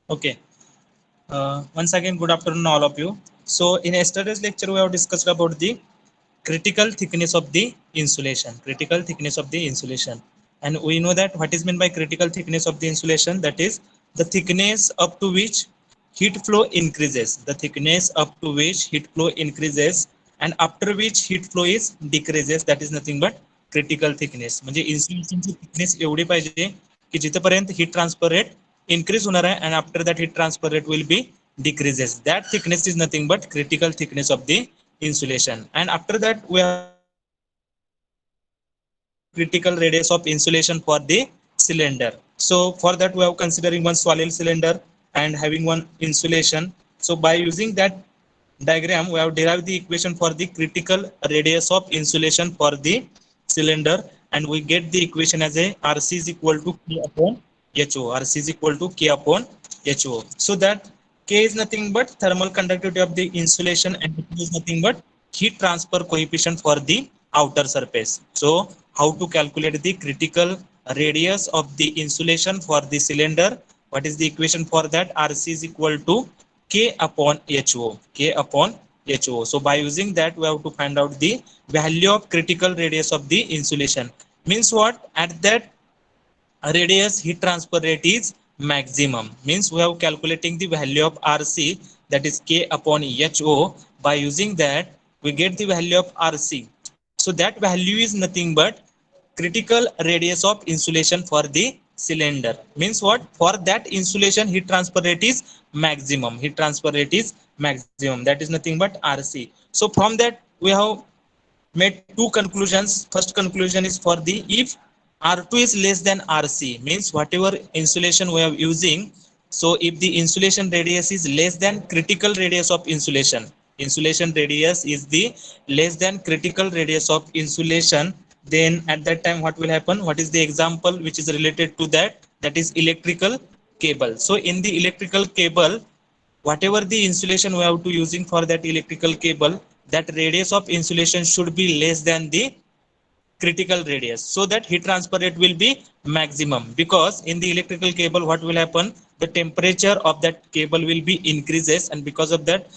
Okay. Once again, good afternoon, all of you. So, in yesterday's lecture, we have discussed about the critical thickness of the insulation. Critical thickness of the insulation, and we know that what is meant by critical thickness of the insulation. That is the thickness up to which heat flow increases. The thickness up to which heat flow increases, and after which heat flow is decreases. That is nothing but critical thickness. म्हणजे इन्सुलेशनची thickness एवढी पाहिजे की जिथपर्यंत heat transfer rate increase होणार आहे and after that heat transfer rate will be decreases. That thickness is nothing but critical thickness of the insulation. And after that we have critical radius of insulation for the cylinder. So for that we have considering one solid cylinder and having one insulation. So by using that diagram we have derived the equation for the critical radius of insulation for the cylinder, and we get the equation as a RC is equal to K upon HO. RC is equal to K upon HO. So that K is nothing but thermal conductivity of the insulation and it is nothing but heat transfer coefficient for the outer surface. So how to calculate the critical radius of the insulation for the cylinder? What is the equation for that? RC is equal to K upon HO. K upon HO. So by using that, we have to find out the value of critical radius of the insulation. Means what? At that radius, heat transfer rate is maximum. Means we have calculating the value of RC, that is K upon HO. By using that, we get the value of RC. So that value is nothing but critical radius of insulation for the cylinder. Means what? For that insulation, heat transfer rate is maximum. Heat transfer rate is maximum. That is nothing but RC. So from that we have made two conclusions. First conclusion is for the if R2 is less than RC, means whatever insulation we are using, so if the insulation radius is less than critical radius of insulation radius is the less than critical radius of insulation, then at that time what will happen? What is the example which is related to that? That is electrical cable. So in the electrical cable, whatever the insulation we have to using for that electrical cable, that radius of insulation should be less than the critical radius, so that heat transfer rate will be maximum. Because in the electrical cable what will happen, the temperature of that cable will be increases, and because of that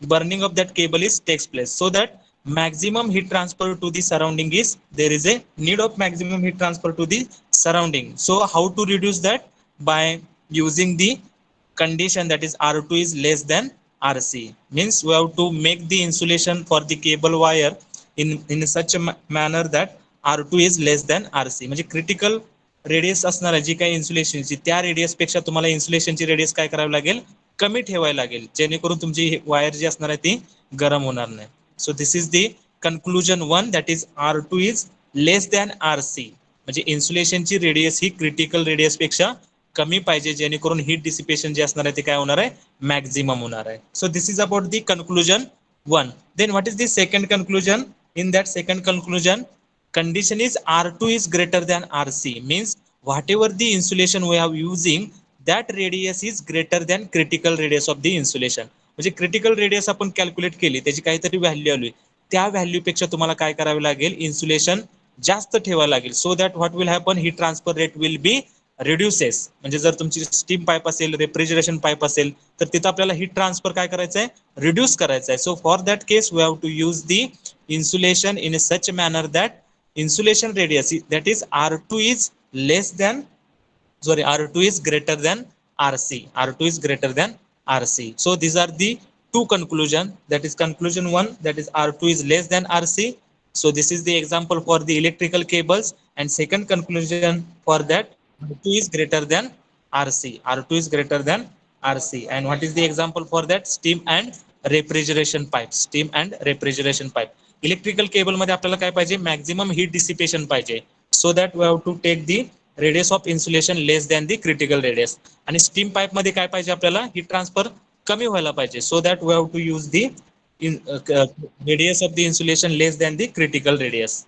burning of that cable is takes place, so that maximum heat transfer to the surrounding is there is a need of maximum heat transfer to the surrounding. So how to reduce that? By using the condition that is R2 is less than RC. Means we have to make the insulation for the cable wire in such a manner that R2 is less than RC. म्हणजे critical radius असणार जी काही इन्सुलेशनची, त्या radius पेक्षा तुम्हाला इन्सुलेशनची radius काय करावी लागेल? कमी ठेवायला लागेल, जेणेकरून तुमची वायर जी असणार आहे ती गरम होणार नाही. सो this is the conclusion one, that is R2 is less than RC. म्हणजे इन्सुलेशनची रेडियस ही क्रिटिकल रेडियस पेक्षा कमी पाहिजे, जेणेकरून हीट डिसिपेशन जे असणार आहे ते काय होणार आहे? मॅक्झिमम होणार आहे. So this is about the conclusion one. Then what is the second conclusion? In that second conclusion, condition is R2 is greater than RC, means whatever the insulation we are using, that radius is greater than critical radius of the insulation. म्हणजे critical radius आपण calculate केली, त्याची काहीतरी value आली, त्या value पेक्षा तुम्हाला काय करावे लागेल? इन्सुलेशन जास्त ठेवावं लागेल, so that what will happen, heat transfer rate will be reduces. म्हणजे जर तुमची स्टीम पाईप असेल, रेफ्रिजरेशन पाईप असेल, तर तिथं आपल्याला हीट ट्रान्सफर काय करायचं आहे? रिड्यूस करायचं आहे. So for that case we have to use the insulation in a such a manner that insulation radius that is R2 is less than, sorry, R2 is greater than RC. R2 is greater than RC. So these are the two conclusion. That is conclusion one, that is R2 is less than RC. So this is the example for the electrical cables. And second conclusion for that, R2 is greater than RC. R2 is greater than RC. And what is the example for that? Steam and refrigeration pipe. Steam and refrigeration pipe. Electrical cable मध्ये आपल्याला काय पाहिजे? Maximum heat dissipation पाहिजे, so that we have to take the radius of insulation less than the critical radius. आणि steam pipe मध्ये काय पाहिजे आपल्याला? हीट ट्रान्सफर कमी व्हायला पाहिजे, so that we have to use the radius of the insulation less than the critical radius.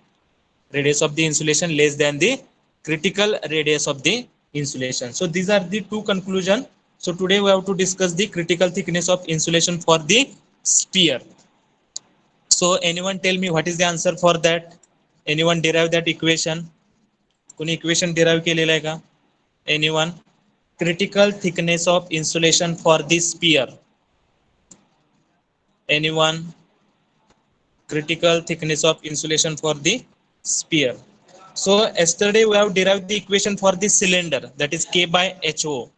Radius of the insulation less than the critical radius of the insulation. So these are the two conclusion. So today we have to discuss the critical thickness of insulation for the sphere. So anyone tell me what is the answer for that? Anyone derive that equation? कोणी equation derive केलेलं आहे का? Anyone? critical thickness of insulation for the sphere? Anyone? Critical thickness of insulation for the sphere. So yesterday we have derived the equation for the cylinder, that is K by HO.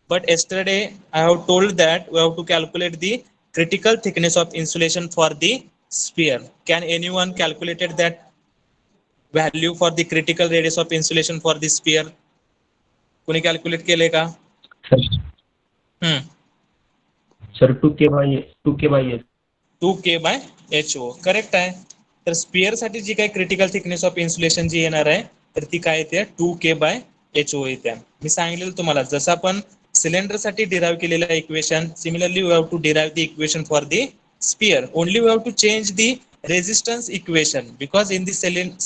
But yesterday I have told that we have to calculate the critical thickness of insulation for the sphere. Can anyone calculated that value for the critical radius of insulation for the sphere? कोणी calculate केले का? Sir 2K/S 2K by HO correct आहे. तर sphere साठी जी काही critical thickness of insulation जी येणार आहे तर ती काय येते 2K/HO येते. मी सांगितलेलं तुम्हाला जसं आपण सिलेंडर साठी डिराइव केलेलं equation, similarly we have to derive the equation for the sphere. Only we have to change the resistance equation because in the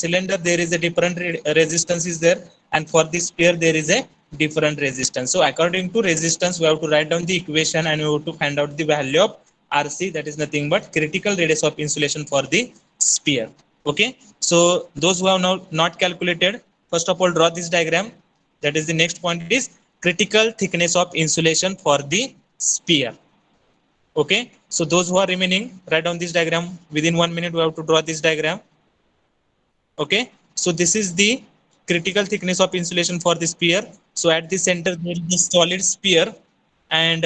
cylinder there is a different resistance is there, and for the sphere there is a different resistance. So according to resistance we have to write down the equation and we have to find out the value of RC, that is nothing but critical radius of insulation for the sphere. Okay, so those who have now not calculated, first of all draw this diagram. That is the next point is critical thickness of insulation for the sphere. Okay, so those who are remaining, write down this diagram. Within 1 minute we have to draw this diagram. Okay, so this is the critical thickness of insulation for the sphere. So at the center there is a solid sphere, and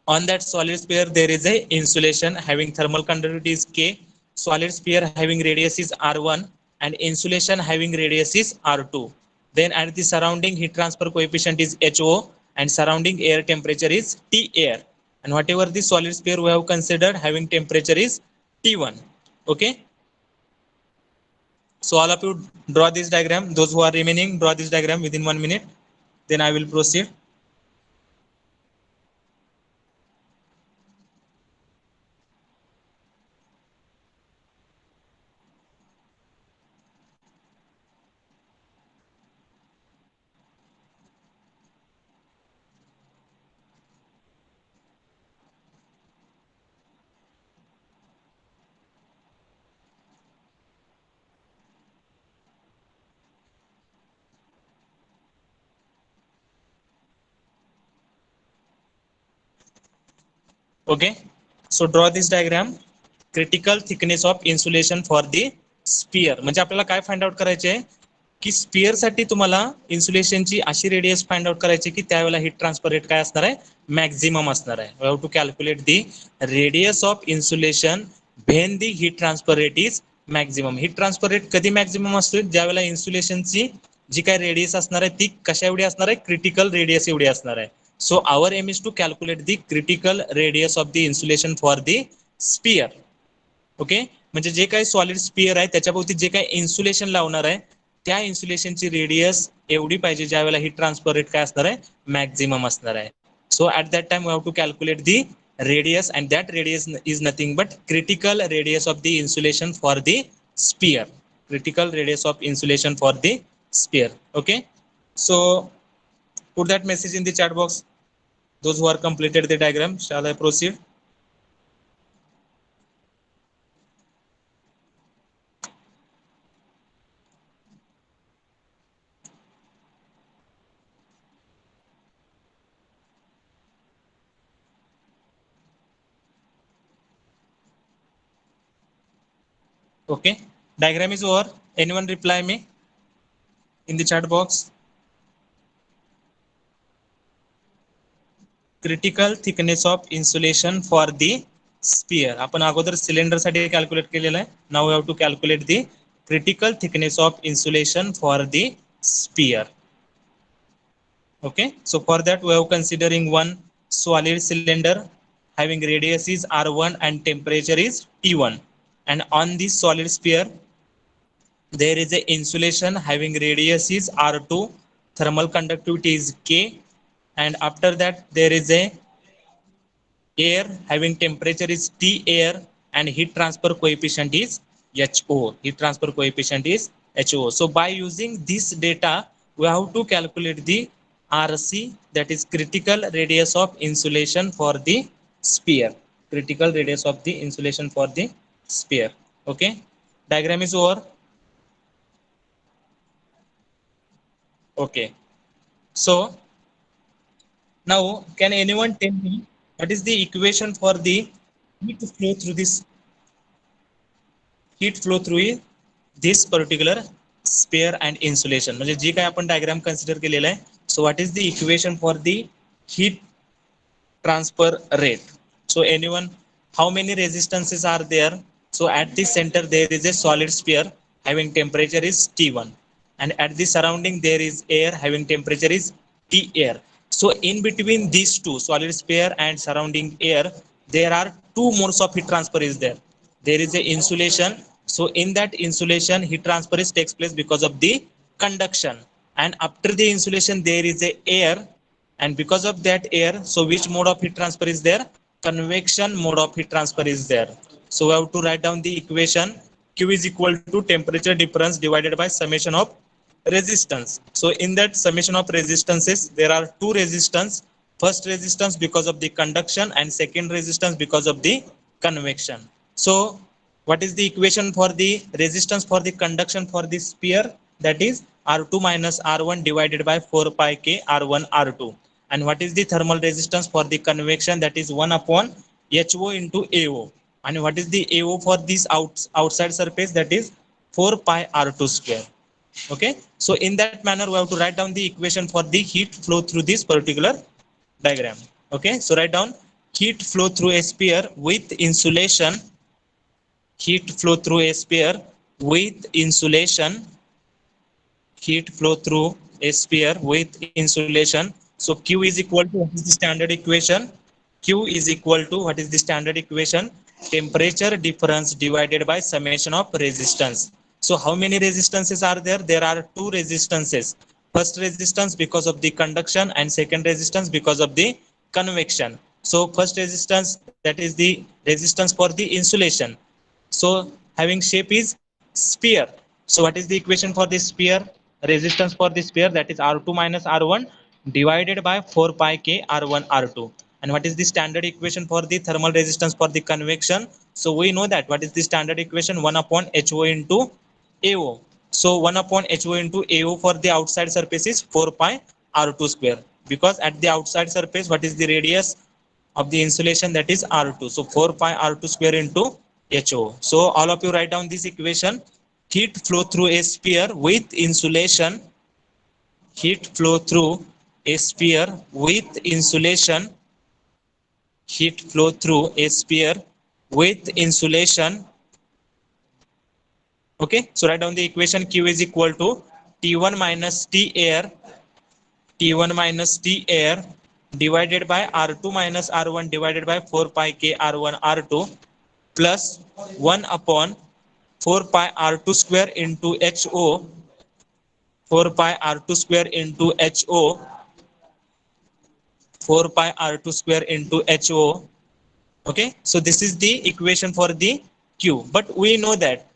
on that solid sphere there is a insulation having thermal conductivity is K, solid sphere having radius is R1, and insulation having radius is R2. Then at the surrounding heat transfer coefficient is HO, and surrounding air temperature is T air, and whatever the solid sphere we have considered having temperature is T1. Okay, so all of you draw this diagram. Those who are remaining, draw this diagram within 1 minute, then I will proceed. Okay, so draw this diagram. Critical thickness of insulation for the sphere. म्हणजे आपल्याला काय find out करायचे आहे की spear साठी तुम्हाला इन्सुलेशनची अशी radius find out करायची की त्यावेळेला हीट ट्रान्सफर रेट काय असणार आहे, मॅक्झिमम असणार आहे. We have to calculate the radius of insulation when the heat transfer rate is maximum. Heat transfer rate कधी मॅक्झिमम असतो, ज्यावेळेला इन्सुलेशनची जी काही रेडियस असणार आहे ती कशा एवढी असणार आहे, क्रिटिकल रेडियस एवढी असणार आहे. So our aim is to calculate the critical radius of the insulation for the sphere. Okay, म्हणजे जे काही सॉलिड स्पियर आहे त्याच्याभोवती जे काही इन्सुलेशन लावणार आहे त्या इन्सुलेशनची रेडियस एवढी पाहिजे ज्यावेळेला हीट ट्रान्सफर रेट काय असणार आहे, मॅक्झिमम असणार आहे. So at that time we have to calculate the radius, and that radius is nothing but critical radius of the insulation for the sphere. Critical radius of insulation for the sphere. Okay, so put that message in the chat box. Those who are completed the diagram, shall I proceed? Okay, diagram is over. Anyone reply me in the chat box? Critical thickness of insulation for the sphere. आपण अगोदर cylinder साठी calculate केलेलं आहे. Now we have to calculate the critical thickness of insulation for the sphere. Okay, so for that we have considering one solid cylinder having radius is R1 and temperature is T1, and on this solid sphere there is a insulation having radius is R2, thermal conductivity is K, and after that there is a air having temperature is T air, and heat transfer coefficient is HO. Heat transfer coefficient is HO. So by using this data, we have to calculate the RC, that is critical radius of insulation for the sphere. Critical radius of the insulation for the sphere. Okay, diagram is over. Okay, so Now, can anyone tell me what is the equation for the heat flow through this particular sphere and insulation? म्हणजे जी काय आपण diagram consider केलेला आहे. So what is the equation for the heat transfer rate? So anyone, how many resistances are there? So at the center there is a solid sphere having temperature is T1, and at the surrounding there is air having temperature is T air. So in between these two, solid sphere and surrounding air, there are two modes of heat transfer is there. There is a insulation. So in that insulation, heat transfer is takes place because of the conduction, and after the insulation there is a air, and because of that air, so which mode of heat transfer is there? Convection mode of heat transfer is there. So we have to write down the equation. Q is equal to temperature difference divided by summation of resistance. So in that summation of resistances, there are two resistance. First resistance because of the conduction, and second resistance because of the convection. So what is the equation for the resistance for the conduction for the sphere? That is R2 minus R1 divided by 4 pi k R1 R2. And what is the thermal resistance for the convection? That is 1 upon HO into AO. And what is the AO for this outside surface? That is 4 pi R2 square. Okay, so in that manner we have to write down the equation for the heat flow through this particular diagram. Okay, so write down heat flow through a sphere with insulation. Heat flow through a sphere with insulation. Heat flow through a sphere with insulation. So Q is equal to, what is the standard equation? Q is equal to, what is the standard equation? Temperature difference divided by summation of resistance. So how many resistances are there? There are two resistances. First resistance because of the conduction, and second resistance because of the convection. So first resistance, that is the resistance for the insulation. So having shape is sphere. So what is the equation for this sphere? Resistance for the sphere, that is R2 minus R1 divided by 4 pi k R1 R2. And what is the standard equation for the thermal resistance for the convection? So we know that what is the standard equation? 1 upon HO into AO. So 1 upon HO into AO for the outside surface is 4 pi R2 square, because at the outside surface, what is the radius of the insulation? That is R2. So 4 pi R2 square into HO. So all of you write down this equation. Heat flow through a sphere with insulation. Heat flow through a sphere with insulation. Heat flow through a sphere with insulation. Okay, so write down the equation. Q is equal to T1 minus T air. T1 minus T air divided by R2 minus R1 divided by 4 pi k R1 R2 plus 1 upon 4 pi R2 square into HO. 4 pi R2 square into HO. 4 pi R2 square into HO. Okay, so this is the equation for the Q. But we know that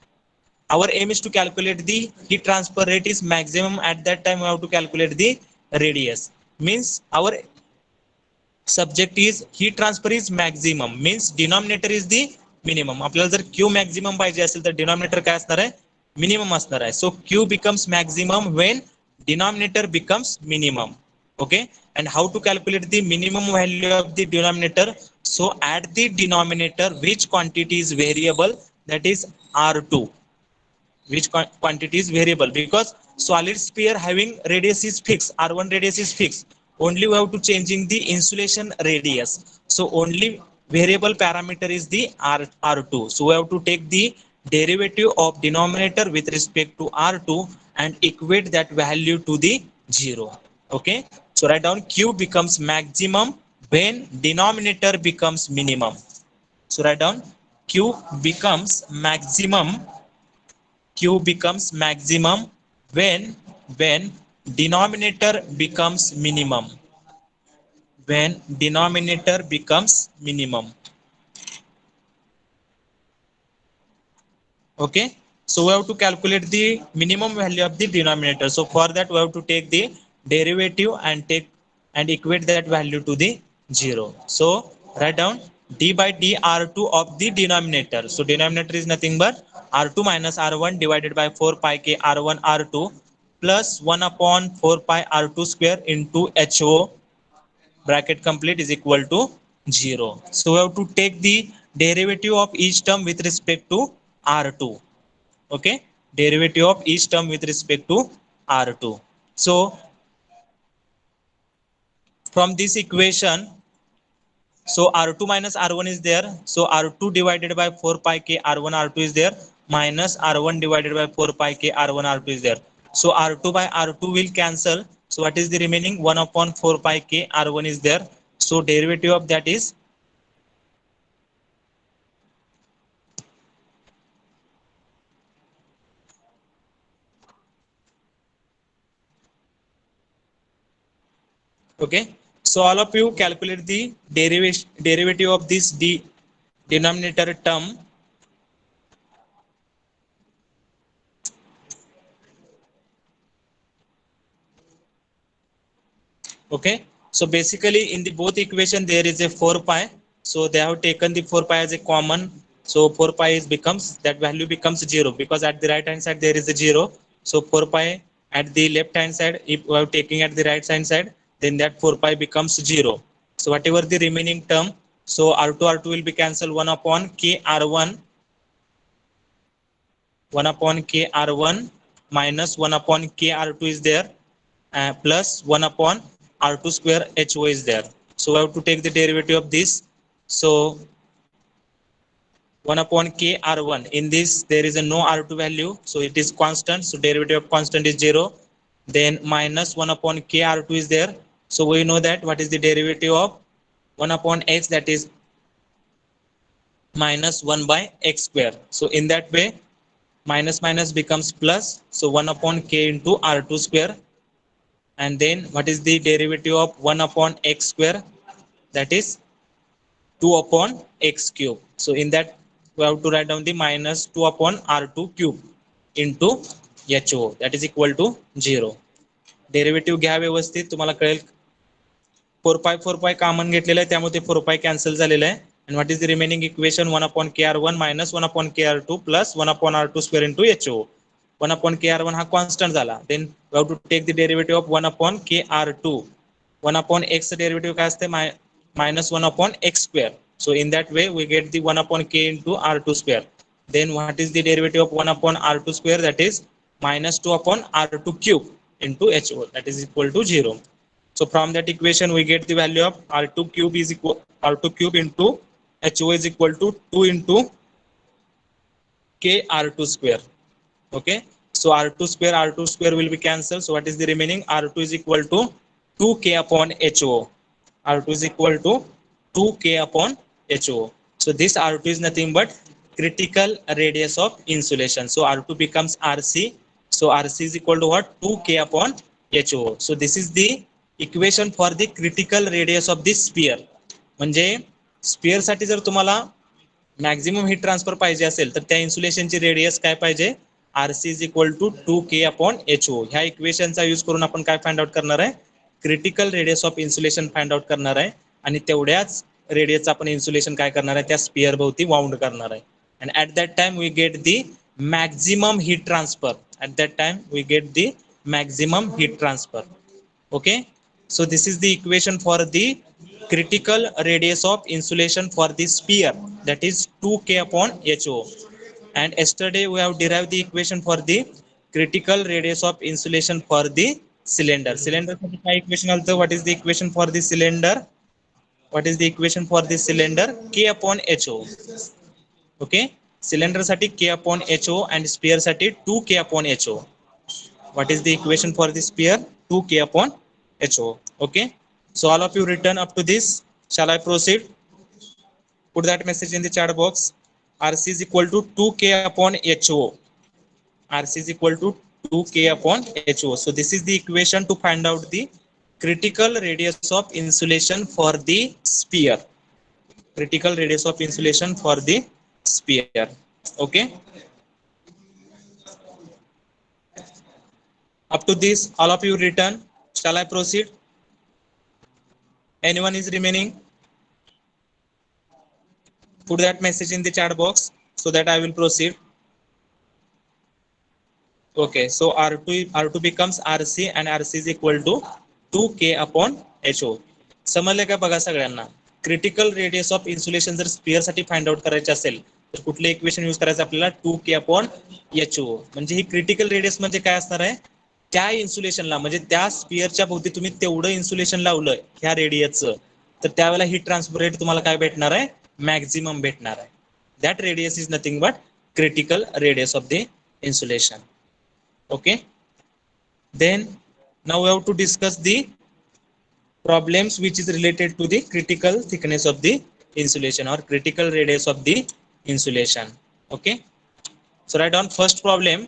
our aim is to calculate the heat transfer rate is maximum. At that time we have to calculate the radius. Means our subject is heat transfer is maximum, means denominator is the minimum. आपल्याला जर Q maximum पाहिजे असेल तर denominator काय असणार आहे? Minimum असणार आहे. So Q becomes maximum when denominator becomes minimum. Okay, and how to calculate the minimum value of the denominator? So at the denominator, which quantity is variable? That is R2. Which quantity is variable? Because solid sphere having radius is fixed, R1 radius is fixed. Only we have to changing the insulation radius. So only variable parameter is the R2. So we have to take the derivative of denominator with respect to R2 and equate that value to the 0. Okay, so write down Q becomes maximum when denominator becomes minimum. So write down Q becomes maximum. Q becomes maximum when denominator becomes minimum. When denominator becomes minimum. Okay, so we have to calculate the minimum value of the denominator. So for that we have to take the derivative and take and equate that value to the 0. So write down d by d R2 of the denominator. So denominator is nothing but R2 minus R1 divided by 4 pi k R1 R2 plus 1 upon 4 pi R2 square into HO. bracket complete is equal to 0. So we have to take the derivative of each term with respect to R2. Okay, derivative of each term with respect to R2. So from this equation, so R2 minus R1 is there. So R2 divided by 4 pi k R1 R2 is there, minus R1 divided by 4 pi k R1 R2 is there. So R2 by R2 will cancel. So what is the remaining? 1 upon 4 pi k R1 is there. So derivative of that is okay. So all of you calculate the derivative of this denominator term. Okay, so basically in the both equation there is a 4 pi, so they have taken the 4 pi as a common, so 4 pi is becomes, that value becomes 0 because at the right hand side there is a 0. So 4 pi at the left hand side, if we are taking at the right hand side, then that 4 pi becomes 0. So whatever the remaining term, so R2 will be cancelled, 1 upon k R1, 1 upon k R1 minus 1 upon k R2 is there, plus 1 upon R2 square HO is there. So we have to take the derivative of this. So 1 upon k R1, in this there is a no R2 value, so it is constant, so derivative of constant is 0. Then minus 1 upon k R2 is there, so we know that what is the derivative of 1 upon x, that is minus 1 by x square. So in that way minus minus becomes plus, so 1 upon k into R2 square, and then what is the derivative of 1 upon x square, that is 2 upon x cube. So in that we have to write down the minus 2 upon R2 cube into HO, that is equal to 0. Derivative घ्या व्यवस्थित, तुम्हाला कळेल. 4 पाय 4 पाय common घेतलेलं आहे त्यामुळे ते 4 पाय cancel झालेलं आहे. and what is the remaining equation? 1 upon kr1 minus 1 upon kr2 plus 1 upon r2 square into ho. 1 upon kr1 हा कॉन्स्टंट झाला. then we have to take the derivative of 1 upon kr2. 1 upon x derivative काय असते? minus 1 upon x square. So in that way we get the 1 upon k into r2 square. Then what is the derivative of 1 upon r2 square? That is minus 2 upon r2 cube into ho, that is equal to 0. So from that equation we get the value of r2 cube is equal r2 cube into ho is equal to 2 into k r2 square. Okay, so r2 square will be cancelled. So what is the remaining? R2 is equal to 2k upon ho. R2 is equal to 2k upon ho. So this R2 is nothing but critical radius of insulation. So R2 becomes RC. So RC is equal to what? 2k upon ho. So this is the equation for the critical radius of this sphere. म्हणजे spear साठी जर तुम्हाला maximum heat transfer पाहिजे असेल तर त्या इन्सुलेशनची radius काय पाहिजे? RC is equal to 2k upon HO. ह्या इक्वेशनचा यूज करून आपण काय फाइंड आउट करणार आहे? Critical radius of insulation find out करणार आहे आणि तेवढ्याच रेडियसचा आपण इन्सुलेशन काय करणार आहे? त्या स्पियर भोवती वाउंड करणार आहे. and at that time we get the maximum heat transfer. At that time we get the maximum heat transfer. Okay, so this is the equation for the critical radius of insulation for the sphere, that is 2k upon ho. And yesterday we have derived the equation for the critical radius of insulation for the cylinder. Cylinder साठी काय equation आलं? What is the equation for the cylinder? What is the equation for the cylinder? K upon ho. Okay, cylinder साठी k upon ho and sphere साठी 2k upon ho. What is the equation for the sphere? 2k upon ho. Okay, so all of you written up to this. Shall I proceed? Put that message in the chat box. RC is equal to 2k upon ho. RC is equal to 2k upon ho. So this is the equation to find out the critical radius of insulation for the sphere. Critical radius of insulation for the sphere. Okay, up to this all of you written. Shall I proceed? Anyone is remaining? Put that message in the chat box so that I will proceed. Okay, so R2 becomes RC and RC is equal to 2k upon HO. समजले का बघा सगळ्यांना. Critical radius of insulation जर spear साठी find out करायचे असेल तर कुठले इक्वेशन यूज करायचं आपल्याला 2k/HO. म्हणजे ही क्रिटिकल रेडियस म्हणजे काय असणार आहे, त्या इन्सुलेशनला म्हणजे त्या स्पियरच्या भोवती तुम्ही तेवढं इन्सुलेशन लावलं ह्या रेडियसचं तर त्यावेळेला हीट ट्रान्सफर रेट तुम्हाला काय भेटणार आहे, मॅक्झिमम भेटणार आहे. That radius is nothing but critical radius of the insulation. Okay, then now we have to discuss the problems which is related to the critical thickness of the insulation or critical radius of the insulation. Okay, so write down first problem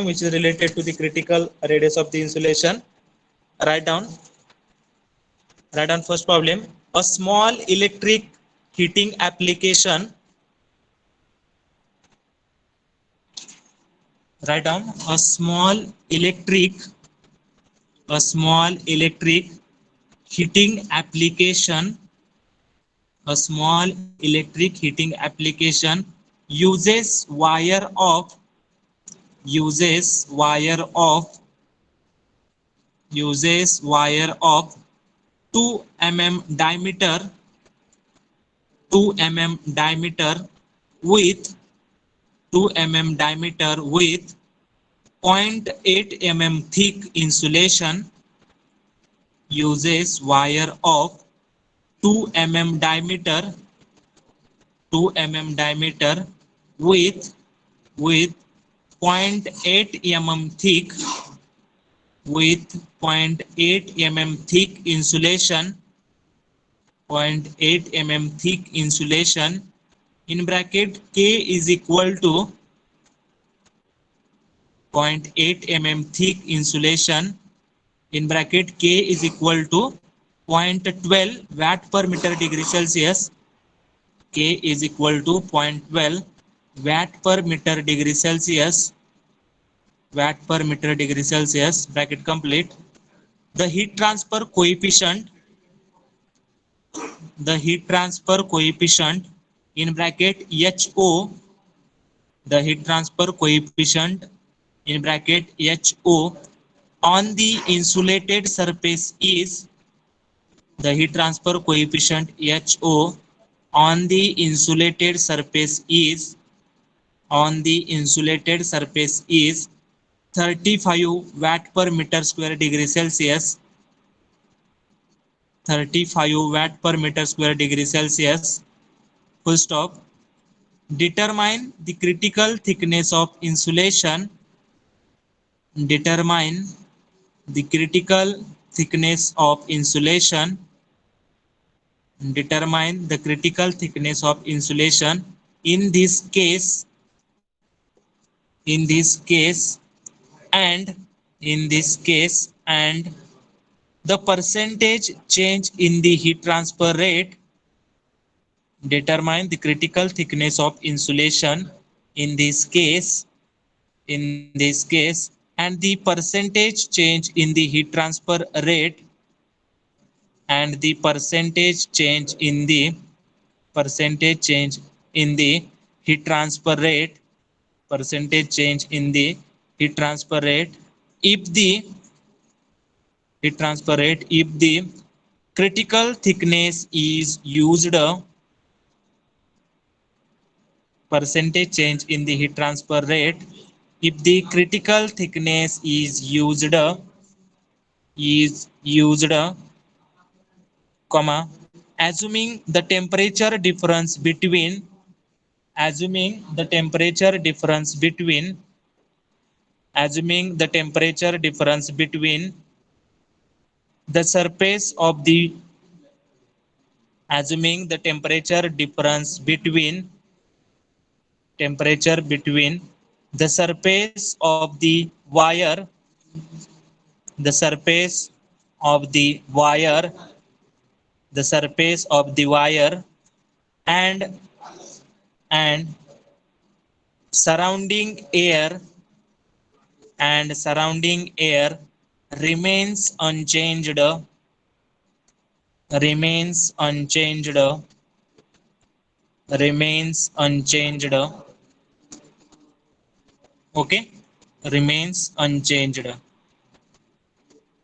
which is related to the critical radius of the insulation. Write down first problem. A small electric heating application. Write down a small electric heating application. A small electric heating application uses wire of 2 mm diameter with 0.8 mm thick insulation. Uses wire of 2 mm diameter with 0.8 mm thick insulation. 0.8 mm thick insulation. In bracket K is equal to 0.8 mm thick insulation. In bracket K is equal to 0.12 watt per meter degree Celsius. K is equal to 0.12 watt per meter degree Celsius. Bracket complete. The heat transfer coefficient in bracket HO. The heat transfer coefficient in bracket HO on the insulated surface is. The heat transfer coefficient HO on the insulated surface is 35 watt per meter square degree Celsius. 35 watt per meter square degree Celsius. Full stop. Determine the critical thickness of insulation. Determine the critical thickness of insulation. Determine the critical thickness of insulation. In this case and the percentage change in the heat transfer rate. Determine the critical thickness of insulation in this case and the percentage change in the heat transfer rate. And the percentage change in the heat transfer rate. Percentage change in the heat transfer rate if the critical thickness is used. Percentage change in the heat transfer rate if the critical thickness is used, comma, assuming the temperature difference between the surface of the the surface of the wire and surrounding air remains unchanged. Okay, remains unchanged.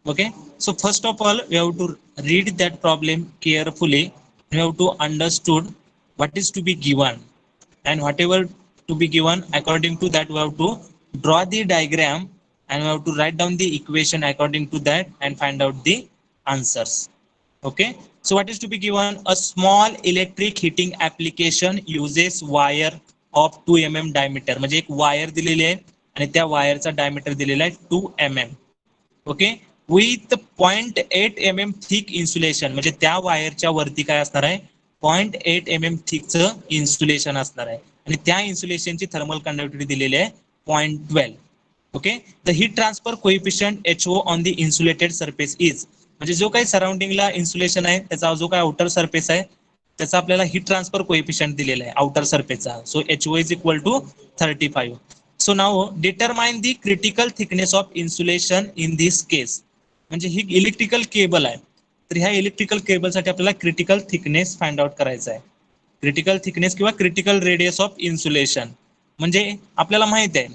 Okay, So first of all, we have to read that problem carefully. We have to understood what is to be given, and whatever to be given, according to that we have to draw the diagram, and we have to write down the equation according to that and find out the answers. Okay, so what is to be given? A small electric heating application uses wire of 2 mm diameter. म्हणजे एक wire दिलेली आहे आणि त्या वायरचा diameter दिलेला आहे 2 mm. Okay, with 0.8 mm thick insulation. म्हणजे त्या वायरच्या वरती काय असणार आहे? 0.8 mm थिकचं इन्सुलेशन असणार आहे आणि त्या इन्सुलेशनची थर्मल कंडक्टिव्हिटी दिलेली आहे 0.12. Okay, the heat transfer coefficient HO on the insulated surface is. म्हणजे जो काही सराउंडिंगला इन्सुलेशन आहे त्याचा जो काही आउटर सरफेस आहे त्याचा आपल्याला हीट ट्रान्सफर कोएफिशियंट दिलेला आहे आउटर सरफेसचा. So HO is equal to 35. So now determine the critical thickness of insulation in this case. म्हणजे ही इलेक्ट्रिकल केबल आहे, तर ह्या इलेक्ट्रिकल केबलसाठी आपल्याला क्रिटिकल थिकनेस फाइंड आउट करायचा आहे. क्रिटिकल थिकनेस किंवा क्रिटिकल रेडियस ऑफ इन्सुलेशन. म्हणजे आपल्याला माहित आहे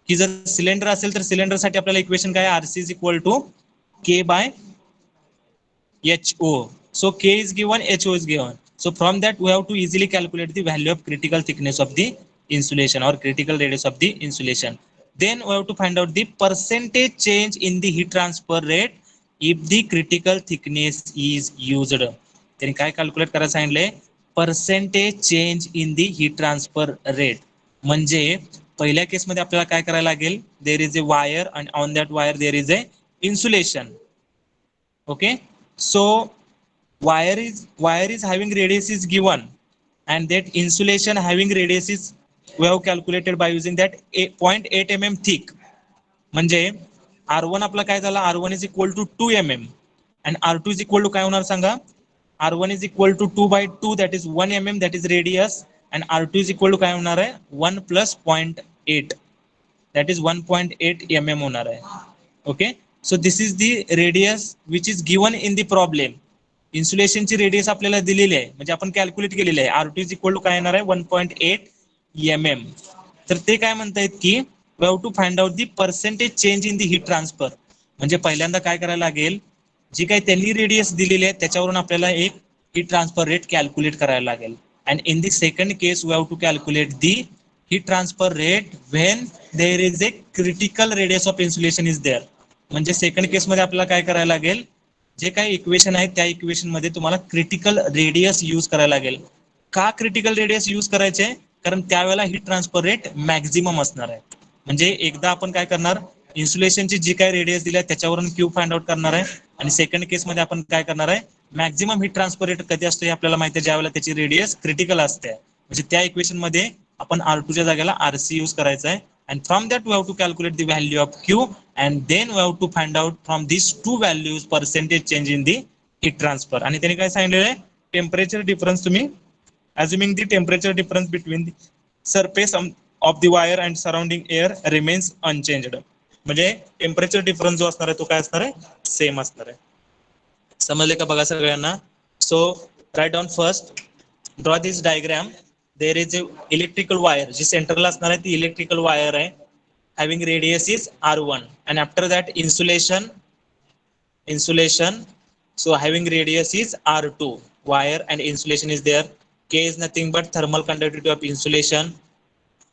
की जर सिलेंडर असेल तर सिलेंडरसाठी आपल्याला इक्वेशन काय? RC is equal to K by HO. So K is given, HO is given. So from that we have to easily calculate the value of critical thickness of the insulation or critical radius of the insulation. Then we have to find out the percentage change in the heat transfer rate if the critical thickness is used. त्यांनी काय calculate करायला सांगितलंय? Percentage change in the heat transfer rate. म्हणजे पहिल्या केसमध्ये आपल्याला काय करायला लागेल? देर is a wire and on that wire there is A insulation. Okay, so wire is having radius is given, and that insulation having radius is we have calculated by using that 0.8 mm thick. म्हणजे R1 आपला काय झाला? R1 is equal to 2 mm and R2 is equal to काय होणार सांगा? R1 is equal to 2 by 2, that is 1 mm, that is radius, and R2 is equal to काय होणार आहे? 1 plus 0.8, that is 1.8 mm होणार आहे. Okay, so this is the radius which is given in the problem. इन्सुलेशनची radius आपल्याला दिलेली आहे, म्हणजे आपण कॅल्क्युलेट केलेली आहे. R2 इज इक्वल टू काय येणार आहे? 1.8 mm. तर ते काय म्हणतायत की we have to find out the percentage change in the heat transfer. म्हणजे पहिल्यांदा काय करायला लागेल? जी काही त्यांनी रेडियस दिलेली आहे त्याच्यावरून आपल्याला एक हीट ट्रान्सफर रेट कॅल्क्युलेट करायला लागेल. And in the second case we have to calculate the heat transfer rate when there is a critical radius of insulation is there. म्हणजे सेकंड केसमध्ये आपल्याला काय करायला लागेल? जे काही इक्वेशन आहे त्या इक्वेशन मध्ये तुम्हाला क्रिटिकल रेडियस यूज करायला लागेल. का क्रिटिकल रेडियस यूज करायचे? कारण त्यावेळेला हीट ट्रान्सफर रेट मॅक्झिमम असणार आहे. म्हणजे एकदा आपण काय करणार? इन्सुलेशनची जी काही रेडियस दिली आहे त्याच्यावरून क्यू फाइंड आउट करणार आहे, आणि सेकंड केसमध्ये आपण काय करणार आहे? मॅक्झिमम हीट ट्रान्सफर रेट कधी असतो हे आपल्याला माहिती आहे, ज्यावेळेला त्याची रेडियस क्रिटिकल असते. म्हणजे त्या इक्वेशन मध्ये आपण R2 च्या जागेला RC यूज करायचा आहे. And from that we have to calculate the value of Q, and then we have to find out from these two values percentage change in the heat transfer. आणि त्यांनी काय सांगितलेलं आहे? Temperature difference तुम्ही assuming the temperature difference between the surface of the wire and surrounding air remains unchanged. म्हणजे temperature difference जो असणार आहे तो काय असणार आहे? सेम असणार आहे. समजले का बघा सगळ्यांना? So write down first, draw this diagram. There is a electrical wire, जी सेंटरला असणार आहे ती इलेक्ट्रिकल वायर आहे, having radius is R1, and after that insulation so having radius is R2 wire and insulation is there. K is nothing but thermal conductivity of insulation.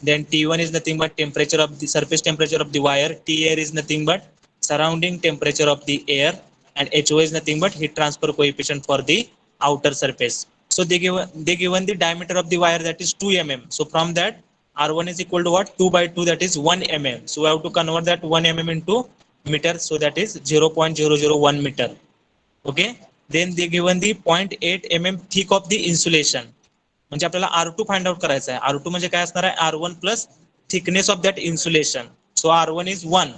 Then T1 is nothing but temperature of the surface temperature of the wire. T air is nothing but surrounding temperature of the air, and HO is nothing but heat transfer coefficient for the outer surface. So they given the diameter of the wire, that is 2 mm. So from that R1 is equal to what? 2 by 2, that is 1 mm. So we have to convert that 1 mm into meter. So that is 0.001 meter. Okay. Then they given the 0.8 mm thick of the insulation. म्हणजे आपल्याला R2 find out करायचा आहे. R2 म्हणजे काय असणार आहे? R1 plus thickness of that insulation. So R1 is 1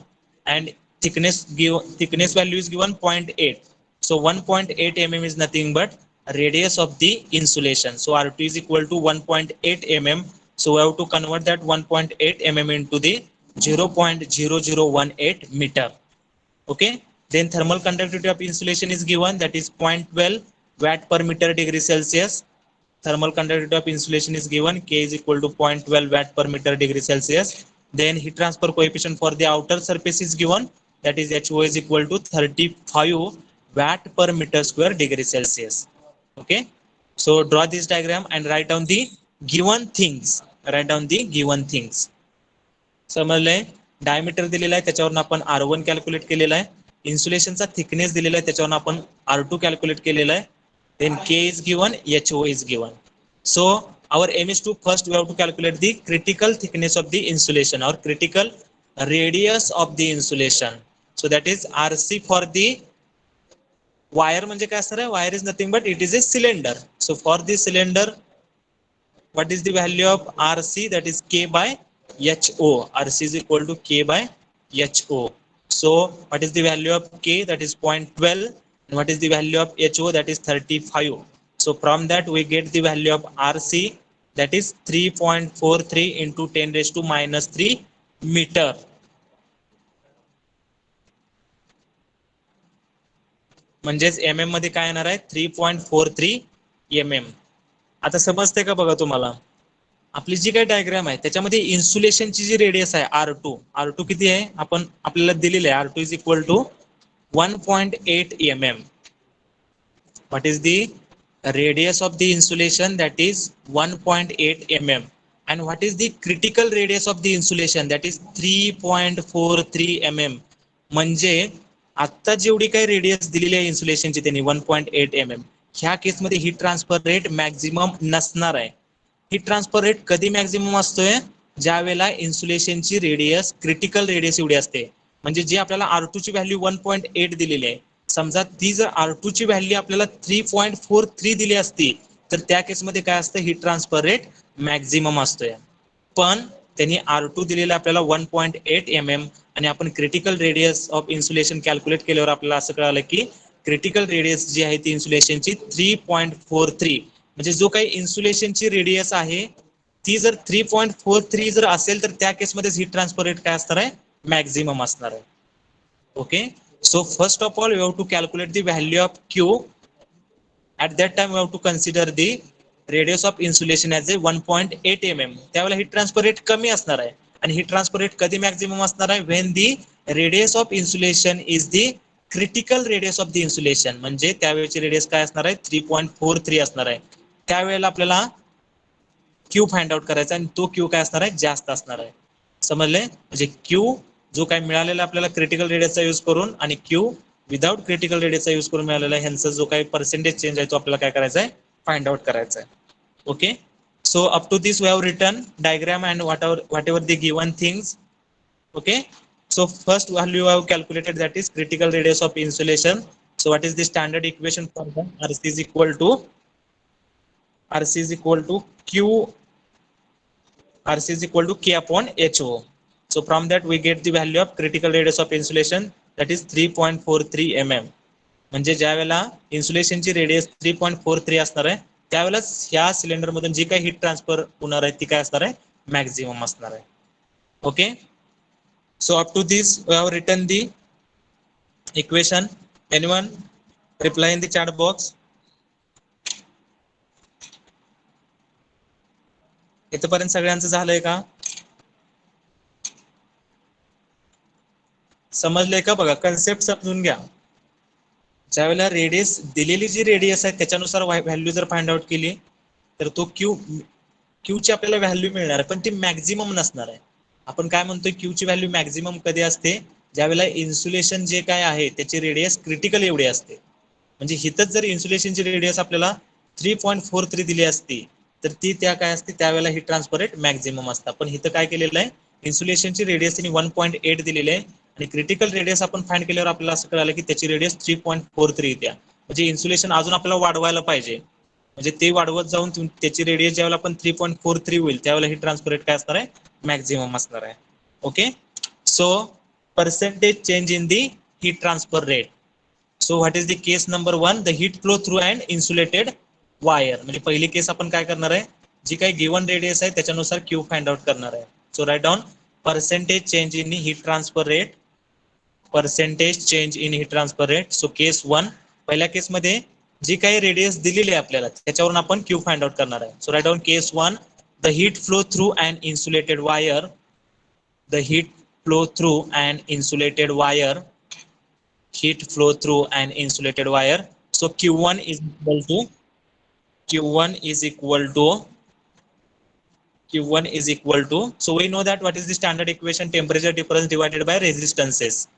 and thickness value is given 0.8. So 1.8 mm is nothing but radius of the insulation. So R2 is equal to 1.8 mm. So we have to convert that 1.8 mm into the 0.0018 meter. Okay. Then thermal conductivity of insulation is given, that is 0.12 watt per meter degree Celsius. Thermal conductivity of insulation is given, K is equal to 0.12 watt per meter degree Celsius. Then heat transfer coefficient for the outer surface is given, that is HO is equal to 35 watt per meter square degree Celsius. Okay, so draw this diagram and write down the given things. Write down the given things. समजलंय? Diameter दिलेला आहे त्याच्यावरून आपण R1 calculate केलेला आहे. इन्सुलेशनचा thickness दिलेला आहे त्याच्यावरून आपण R2 कॅल्क्युलेट केलेला आहे. Then K is given, HO is given. So our aim is to first we have to calculate the critical thickness of the insulation or critical radius of the insulation. So that is RC for the wire. म्हणजे काय असणार आहे? Wire is nothing but it is a cylinder. So for the cylinder, what is the value of RC? That is K by HO. RC is equal to K by HO. So what is the value of K? That is 0.12. And what is the value of HO? That is 35. So from that we get the value of RC, that is 3.43 into 10 raised to minus 3 meter. म्हणजेच mm मध्ये काय येणार आहे? 3.43 mm. आता समजते का बघा तुम्हाला? आपली जी काही डायग्राम आहे त्याच्यामध्ये इन्सुलेशनची जी रेडियस आहे R2 किती आहे? आपण आपल्याला दिलेले आहे R2 is equal to 1.8 mm. What is the radius of the insulation? That is 1.8 mm. And what is the critical radius of the insulation? That is 3.43 mm. म्हणजे आता जेवढी काही रेडियस दिलेली आहे इन्सुलेशनची त्यांनी 1.8 mm, ह्या केसमध्ये हीट ट्रान्सफर रेट मॅक्झिमम नसणार आहे. हीट ट्रान्सफर रेट कधी मॅक्झिमम असतोय? ज्या वेळेला इन्सुलेशनची रेडियस क्रिटिकल रेडियस एवढी असते. म्हणजे जे आपल्याला R2 ची व्हॅल्यू 1.8 दिलेली आहे, समजा ती जर R2 ची व्हॅल्यू आपल्याला 3.43 दिली असती तर त्या केसमध्ये काय असतं? हीट ट्रान्सफर रेट मॅक्झिमम असतोय. पण त्यांनी R2 दिलेला आपल्याला 1.8 mm आणि आपण critical radius of insulation calculate केल्यावर आपल्याला असं कळालं की क्रिटिकल रेडियस जी आहे ती इन्सुलेशनची 3.43. म्हणजे जो काही इन्सुलेशनची रेडियस आहे ती जर 3.43 जर असेल तर त्या केसमध्ये हीट ट्रान्सफर रेट काय असणार आहे? मॅक्झिमम असणार आहे. Okay, so first of all we have to calculate the value of Q. At that time we have to consider the radius of insulation as a 1.8 mm. त्यावेळेला heat transfer rate कमी असणार आहे. आणि heat transfer rate कधी maximum असणार आहे? when the radius of insulation is the critical radius of the insulation. म्हणजे त्यावेळेची radius काय असणार आहे? 3.43 असणार आहे. त्यावेळेला आपल्याला Q फाइंड आउट करायचा आणि तो Q काय असणार आहे? जास्त असणार आहे. समजले? म्हणजे Q जो काय मिळालेला आपल्याला क्रिटिकल रेडियसचा यूज करून आणि Q विदाउट क्रिटिकल रेडियसचा यूज करून मिळालेला ह्यांचा जो काही पर्सेंटेज चेंज आहे तो आपल्याला काय करायचा आहे? फाइंड आउट करायचा आहे. Okay, so up to this we have written diagram and whatever the given things. Okay, so first value I have calculated, that is critical radius of insulation. So what is the standard equation for that? RC is equal to K upon HO. So from that we get the value of critical radius of insulation, that is 3.43 mm. म्हणजे ज्या वेळेला इन्सुलेशनची radius 3.43 असणार आहे त्यावेळेला ह्या cylinder मधून जी काही heat transfer होणार आहे ती काय असणार आहे? मॅक्झिमम असणार आहे. Okay, so up to this we have written the equation. Anyone reply in the chat box? इथपर्यंत सगळ्यांचं झालंय का? समजलंय का? बघा कन्सेप्ट समजून घ्या. ज्यावेळेला रेडियस दिलेली जी रेडियस आहे त्याच्यानुसार व्हॅल्यू जर फाइंड आउट केली तर तो क्यू ची आपल्याला व्हॅल्यू मिळणार आहे पण ती मॅक्झिमम नसणार आहे. आपण काय म्हणतोय? क्यू ची व्हॅल्यू मॅक्झिमम कधी असते? ज्यावेळेला इन्सुलेशन जे काय आहे त्याची रेडियस क्रिटिकल एवढी असते. म्हणजे हिथंच जर इन्सुलेशनची रेडियस आपल्याला 3.43 दिली असती तर ती त्या काय असते? त्यावेळेला हीट ट्रान्सफर रेट मॅक्झिमम असतात. पण इथं काय केलेलं आहे? इन्सुलेशनची रेडियस त्यांनी 1.8 दिलेली आहे आणि क्रिटिकल रेडियस आपण फाइंड केल्यावर आपल्याला असं कळालं की त्याची रेडियस 3.43 येत्या. म्हणजे इन्सुलेशन अजून आपल्याला वाढवायला पाहिजे. म्हणजे ते वाढवत जाऊन त्याची रेडियस ज्यावेळेला आपण 3.43 होईल त्यावेळेला हीट ट्रान्सफर रेट काय असणार आहे? मॅक्झिमम असणार आहे. Okay, so percentage change in the heat transfer rate. So what is the case number 1? The heat flow through and insulated wire. म्हणजे पहिली केस आपण काय करणार आहे? जी काही गिवन रेडियस आहे त्याच्यानुसार क्यू फाइंड आउट करणार आहे. So write down percentage change in heat transfer rate. Percentage change in heat transfer rate. So case 1, पहिल्या केसमध्ये जी काही रेडियस दिलेली आहे आपल्याला त्याच्यावरून आपण क्यू फाइंड आउट करणार आहे. So write down case 1, the heat flow through and insulated wire. The heat flow through an insulated wire heat flow through an insulated wire. So Q1 is equal to so we know that what is the standard equation, temperature difference divided by resistances.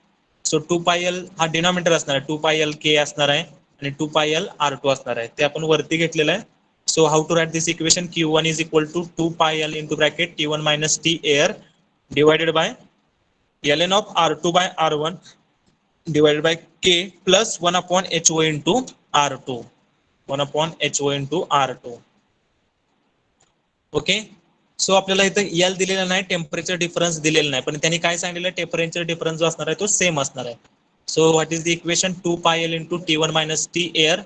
So 2 pi L हा denominator असणार आहे, 2 pi L K असणार आहे आणि 2 pi L R2 असणार आहे. ते आपण वरती घेतलेलं आहे. So how to write this equation? Q1 is equal to 2 pi L into bracket T1 minus T air divided by ln of R2 by R1 divided by K plus 1 upon HO into R2. 1 upon HO into R2. Okay. So आपल्याला इथं L दिलेला नाही, temperature difference दिलेला नाही, पण त्यांनी काय सांगितलं, टेम्परेचर डिफरन्स जो असणार आहे तो सेम असणार आहे. सो what is the equation? 2 pi L into T1 minus T air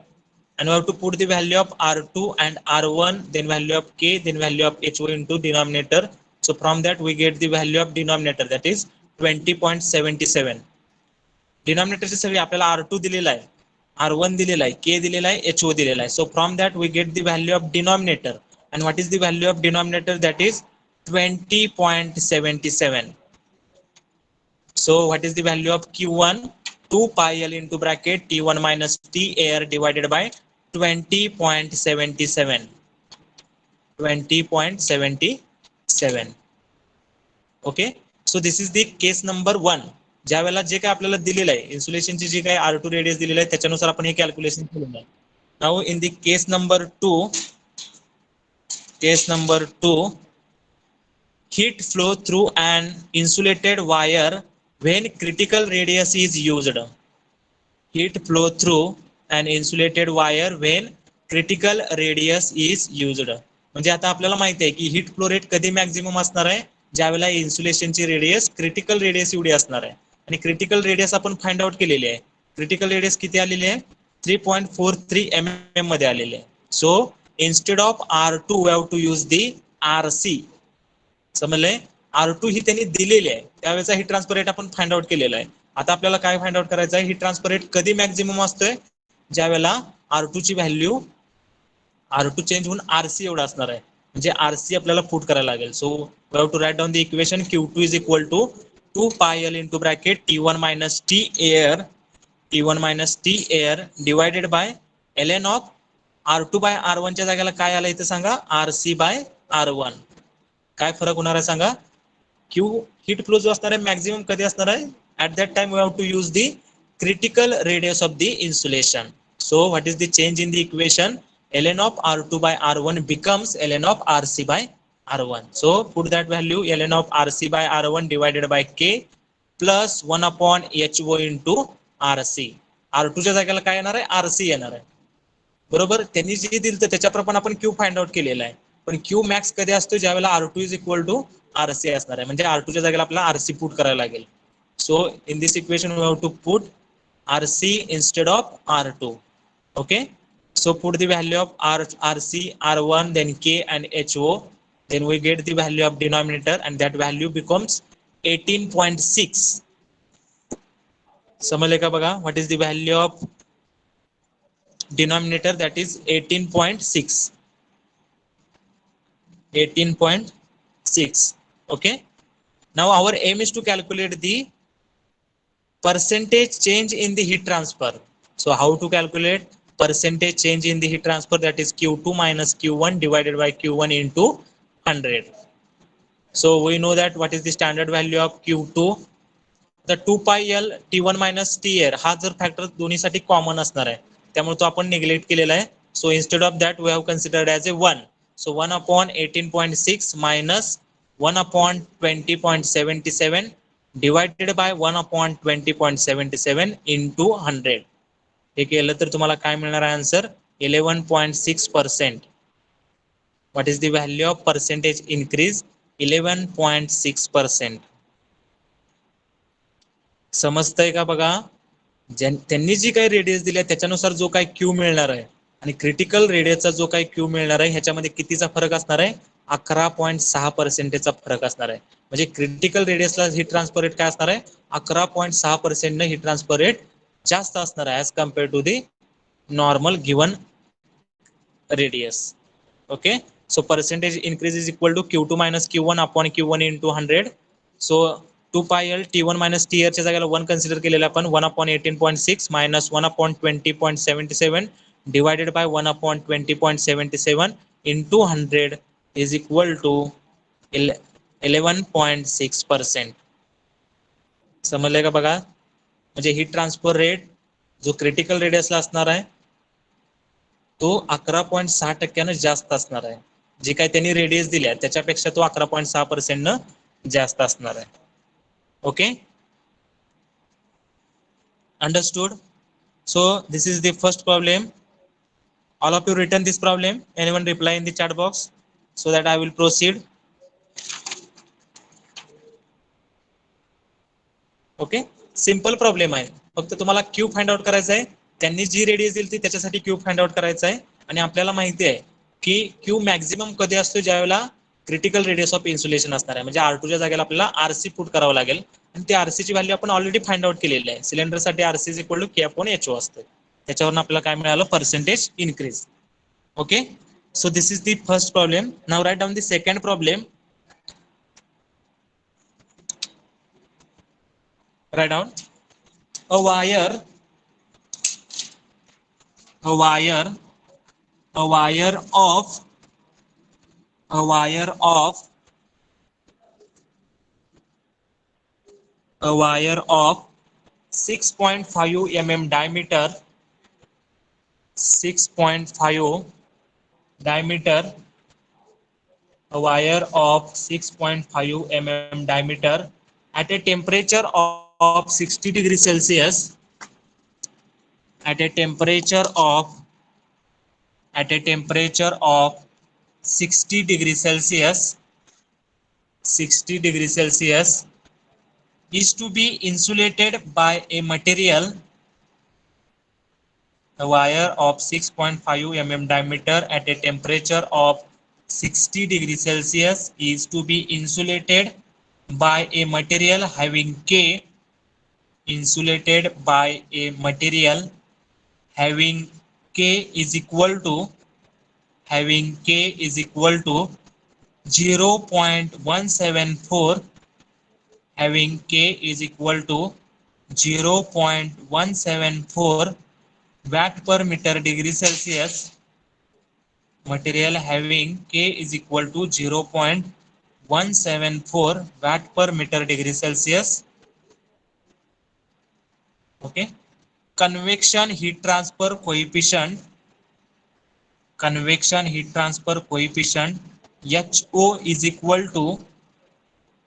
and we have to put the value of R2 and R1, then value of K, then value of HO into denominator. So from that we get the value of denominator, that is 20.77. डिनॉमिनेटरची सगळी आपल्याला R2 दिलेला आहे, R1 दिलेला आहे, K दिलेला आहे, HO दिलेला आहे. So from that we get the value of denominator. And what is the value of denominator? That is 20.77. So what is the value of Q1? 2 pi L into bracket T1 minus T air divided by 20.77. 20.77. Okay. So this is the case number 1. ज्या वेळेला जे काय आपल्याला दिलेलं आहे, इन्सुलेशनची जी काय R2 radius दिलेलं आहे त्याच्यानुसार आपण हे कॅल्क्युलेशन केलेलं आहे. Now in the case number 2, heat flow through an insulated wire when critical radius is used. Heat flow through an insulated wire when critical radius is used. म्हणजे आता आपल्याला माहिती आहे की हीट फ्लो रेट कधी maximum असणार आहे, ज्यावेळेला इन्सुलेशनची रेडियस क्रिटिकल रेडियस एवढी असणार आहे. आणि क्रिटिकल रेडियस आपण फाइंड आउट केलेली आहे. क्रिटिकल रेडियस किती आलेली आहे? 3.43 mm मध्ये आलेली आहे. सो instead of R2 we have to use the RC. समजले? R2 ही त्यांनी दिलेली आहे, त्यावेळेचा हीट ट्रान्सफर रेट आपण फाइंड आउट केलेला आहे. आता आपल्याला काय फाइंड आउट करायचं आहे, हीट ट्रान्सफर रेट कधी मॅक्झिमम असतोय, ज्यावेळेला R2 ची व्हॅल्यू R2 चेंज होऊन RC एवढा असणार आहे. म्हणजे RC आपल्याला पुट करायला लागेल. So we have to write down the equation Q2 is equal to 2 pi L into bracket T1 minus T air divided by ln of R2 by R1 च्या जागेला काय आलं इथे सांगा, RC by R1. काय फरक होणार आहे सांगा? Q हीट फ्लो जो असणार आहे मॅक्झिमम कधी असणार आहे, at that time we have to use the critical radius of the insulation. So what is the change in the equation? ln of R2 by R1 becomes ln of RC by R1. So put that value, ln of RC by R1 divided by K plus 1 upon HO into RC. R2 च्या जागेला काय येणार आहे? RC येणार आहे. बरोबर. त्यांनी जे दिलं तर त्याच्याप्रमाणे आपण Q फाइंड आउट केलेला आहे. पण Q मॅक्स कधी असतो, ज्यावेळेला R2 is equal to RC असणार आहे. म्हणजे R2 च्या जागेला आपल्याला RC पुट करायला लागेल. So in this equation we have to put RC instead of R2. Okay. So put the value of RC, R1, then K and HO. Then we get the value of denominator and that value becomes 18.6. समजले का बघा? What is the value of denominator? That is 18.6. 18.6. Okay. Now our aim is to calculate the percentage change in the heat transfer. So how to calculate percentage change in the heat transfer? That is Q2 minus Q1 divided by Q1 into 100. So we know that what is the standard value of Q2? The 2 pi L T1 minus T air हा जर factor दोन्हीसाठी common असणार आहे, त्यामुळे तो आपण neglect केलेला आहे. So instead of that we have considered as a 1. सो 1 upon 18.6 minus 1 upon 20.77 divided by 1 upon 20.77 into 100. हे केलं तर तुम्हाला काय मिळणार आहे answer? 11.6%. What is the value of percentage increase? 11.6%. समजतंय का बघा? त्यांनी जी काही रेडियस दिली आहे त्याच्यानुसार जो काही Q मिळणार आहे आणि क्रिटिकल रेडियसचा जो काही Q मिळणार आहे ह्याच्यामध्ये कितीचा फरक असणार आहे? 11.6%चा फरक असणार आहे. म्हणजे क्रिटिकल रेडियसला हीट ट्रान्सफर रेट काय असणार आहे? 11.6% हीट ट्रान्सफर रेट जास्त असणार आहे as compare to the normal given radius. Okay. So percentage increase is equal to Q2 minus Q1 upon Q1 into 100. So 2 pi l T1 minus T च्या जागेला 1 consider केलेलं आपण 1/18.6 मायनस 1/20.77 डिवायडेड बाय 1/20.77 इंटू 100 is equal to 11.6%. समजलंय का बघा? म्हणजे heat transfer rate जो क्रिटिकल रेडियसला असणार आहे तो 11.6% जास्त असणार आहे. जे काही त्यांनी रेडियस दिल्या त्याच्यापेक्षा तो 11.6% जास्त असणार आहे. Okay, understood? So this is the first problem. All of you written this problem. Anyone reply in the chat box so that I will proceed. Okay, simple problem आहे. फक्त तुम्हाला क्यू फाइंड आउट करायचा आहे. त्यांनी जी radius दिली ती त्याच्यासाठी Q find out करायचा आहे. आणि आपल्याला माहिती आहे की क्यू मॅक्झिमम कधी असतो ज्यावेळेला क्रिटिकल रेडियस ऑफ इन्सुलेशन असणार आहे. म्हणजे R2 च्या जागेला आपल्याला RC पुट करावं लागेल. आणि ती RC ची व्हॅल्यू आपण ऑलरेडी फाइंड आउट केलेली आहे. सिलेंडरसाठी RC is equal to K/HO असतं. त्याच्यावरून आपल्याला काय मिळालं? Percentage increase. Okay, so this is the first problem. Now write down the second problem. Write down a wire of a wire of 6.5 mm diameter, 6.5 diameter, a wire of 6.5 mm diameter at a temperature of 60 degrees Celsius, at a temperature of 60 degrees Celsius, 60 degrees Celsius, is to be insulated by a material. A wire of 6.5 mm diameter at a temperature of 60 degrees Celsius is to be insulated by a material having K, insulated by a material having K is equal to 0.174, having K is equal to 0.174 watt per meter degree Celsius. Material having K is equal to 0.174 watt per meter degree Celsius. Okay. Convection heat transfer coefficient. Convection heat transfer coefficient HO is equal to,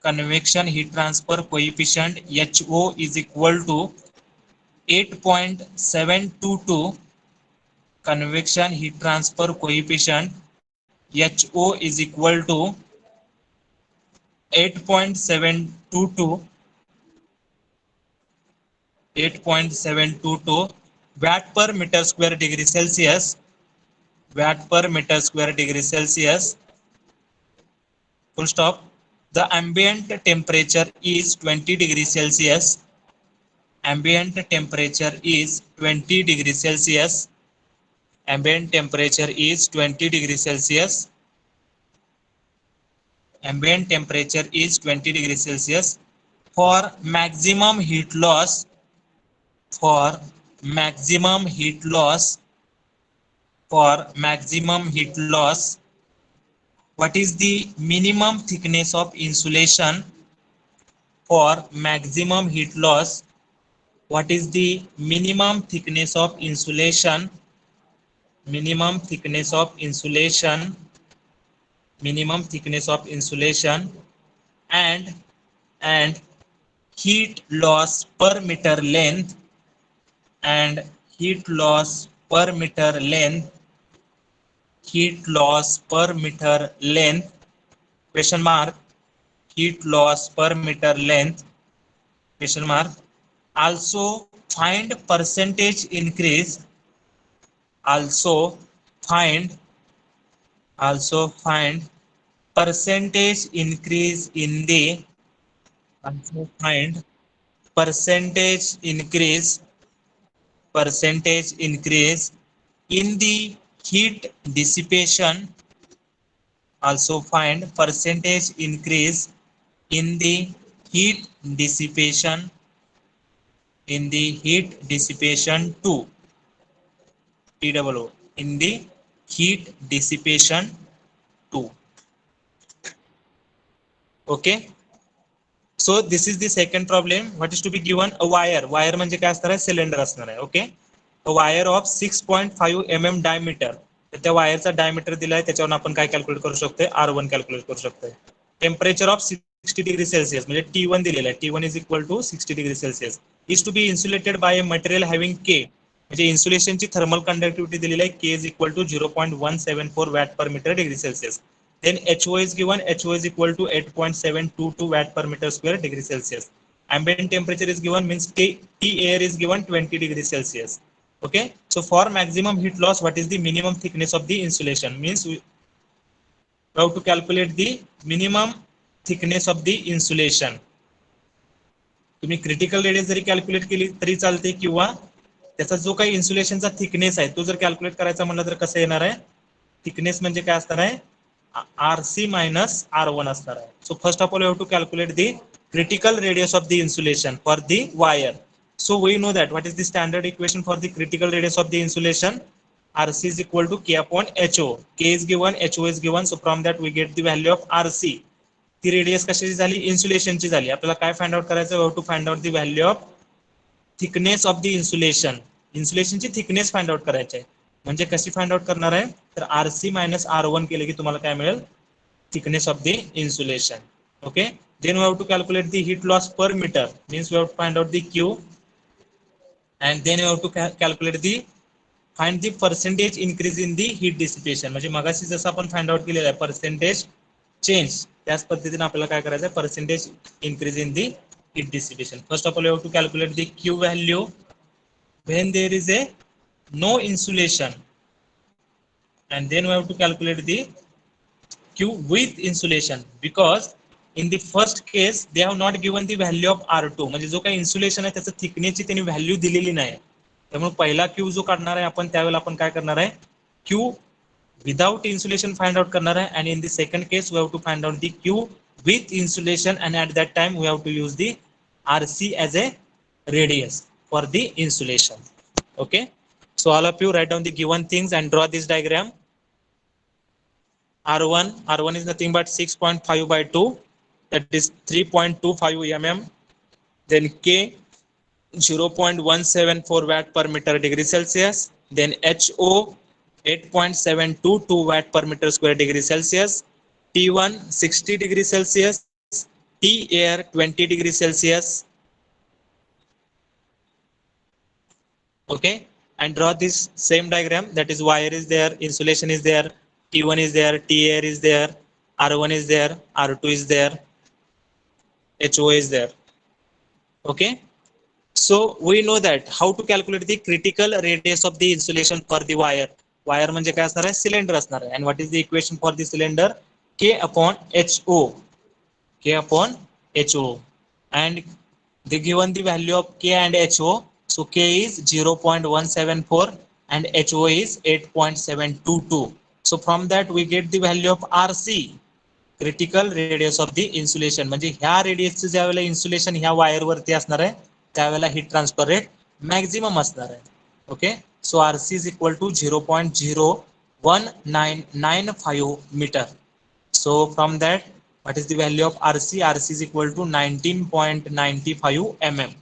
convection heat transfer coefficient HO is equal to 8.722. Convection heat transfer coefficient HO is equal to 8.722 watt per meter square degree Celsius, watt per meter square degree Celsius. Full stop. The ambient temperature is 20 degrees Celsius. Ambient temperature is 20 degrees Celsius. Ambient temperature is 20 degrees Celsius. Ambient temperature is 20 degrees Celsius. For maximum heat loss, for maximum heat loss, for maximum heat loss, what is the minimum thickness of insulation? For maximum heat loss, what is the minimum thickness of insulation? Minimum thickness of insulation, minimum thickness of insulation, and heat loss per meter length, and heat loss per meter length, heat loss per meter length, question mark, heat loss per meter length, question mark. Also find percentage increase, also find percentage increase in the, also find percentage increase in the heat dissipation. Also find percentage increase in the heat dissipation in the heat dissipation 2 TOO in the heat dissipation 2. Okay. So this is the second problem. What is to be given? A wire. Wire म्हणजे काय असणार आहे? Cylinder असणार आहे. Okay. A wire of 6.5 mm diameter. तर त्या वायरचा diameter दिलाय, त्याच्यावर आपण काय कॅल्क्युलेट करू शकतोय? R1 कॅल्क्युलेट करू शकतोय. टेम्परेचर ऑफ 60 डिग्री सेल्सिअस म्हणजे T1 दिलेला आहे. T1 is equal to 60 degree Celsius. Is to be insulated by a material having K. म्हणजे इन्सुलेशनची थर्मल कंडक्टिव्हिटी दिलेली आहे. K is equal to 0.174 watt per metre degree Celsius. Then HO is given. HO is equal to 8.722 watt per meter square degree Celsius. Ambient temperature is given, means T air is given 20 degree Celsius. Okay. So for maximum heat loss, what is the minimum thickness of the insulation? Means we have to calculate the minimum thickness of the insulation. तुम्ही critical radius जरी calculate केली तरी चालते, किंवा त्याचा जो काही इन्सुलेशनचा thickness आहे तो जर कॅल्क्युलेट करायचा म्हणलं तर कसं येणार आहे? थिकनेस म्हणजे काय असणार आहे? RC minus R1 असणार आहे. So first of all, you have to calculate the critical radius of the insulation for the wire. So we know that what is the standard equation for the critical radius of the insulation? RC is equal to K upon HO. K is given, HO is given. So from that we get the value of RC. ती radius कशाची झाली? इन्सुलेशनची झाली. आपल्याला काय find out करायचं? We have to find out the value of thickness of the insulation. इन्सुलेशनची thickness find out करायची आहे. म्हणजे कशी फाइंड आउट करणार आहे? तर RC मायनस R1 केले की तुम्हाला काय मिळेल? thickness of the insulation. Okay. Then we have to calculate the heat loss per meter. Means we have to find out the Q, and then we have to calculate the find the percentage increase in the heat dissipation. म्हणजे मगाशी जसं आपण find out केलेलं आहे percentage change, त्याच पद्धतीने आपल्याला काय करायचं आहे? Percentage increase in the heat dissipation. First of all, you have to calculate the Q value when there is a no insulation, and then we have to calculate the Q with insulation, because in the first case they have not given the value of R2. म्हणजे जो काही insulation आहे त्याचं थिकनेसची त्यांनी value दिलेली नाही. त्यामुळे पहिला Q जो काढणार आहे आपण, त्यावेळेला आपण काय करणार आहे? Q without insulation find out करणार आहे, and in the second case we have to find out the Q with insulation, and at that time we have to use the RC as a radius for the insulation. Okay. So all of you write down the given things and draw this diagram. R1 is nothing but 6.5 by 2, that is 3.25 mm. Then K 0.174 watt per meter degree Celsius. Then HO 8.722 watt per meter square degree Celsius. T1 60 degree Celsius. T air 20 degree Celsius. Okay. And draw this same diagram, that is wire is there, insulation is there, T1 is there, T air is there, R1 is there, R2 is there, HO is there. Okay. So we know that how to calculate the critical radius of the insulation for the wire. Wire म्हणजे काय असणार आहे? Cylinder असणार आहे. And what is the equation for the cylinder? K upon HO. K upon HO. And they given the value of K and HO. So K is 0.174 and HO is 8.722. So from that we get the value of RC, critical radius of the insulation. म्हणजे ह्या रेडियसचं ज्या वेळेला insulation ह्या wire वरती असणार आहे त्यावेळेला heat transfer rate maximum असणार आहे. Okay. So RC is equal to 0.01995 meter. So from that, what is the value of RC? RC is equal to 19.95 mm.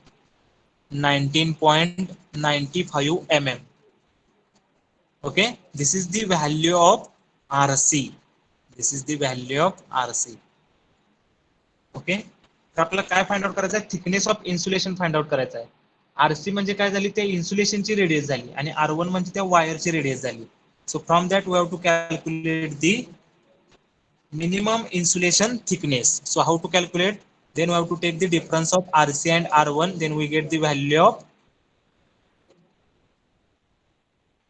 19.95 mm. Okay. This is the value of RC. This is the value of RC. Okay. तर आपल्याला काय find out करायचं आहे? Thickness of insulation find out करायचं आहे. RC म्हणजे काय झाली? त्या इन्सुलेशनची रेडियस झाली, आणि R1 म्हणजे त्या वायरची रेडियस झाली. So from that we have to calculate the minimum insulation thickness. So how to calculate? Then we have to take the difference of RC and R1, then we get the value of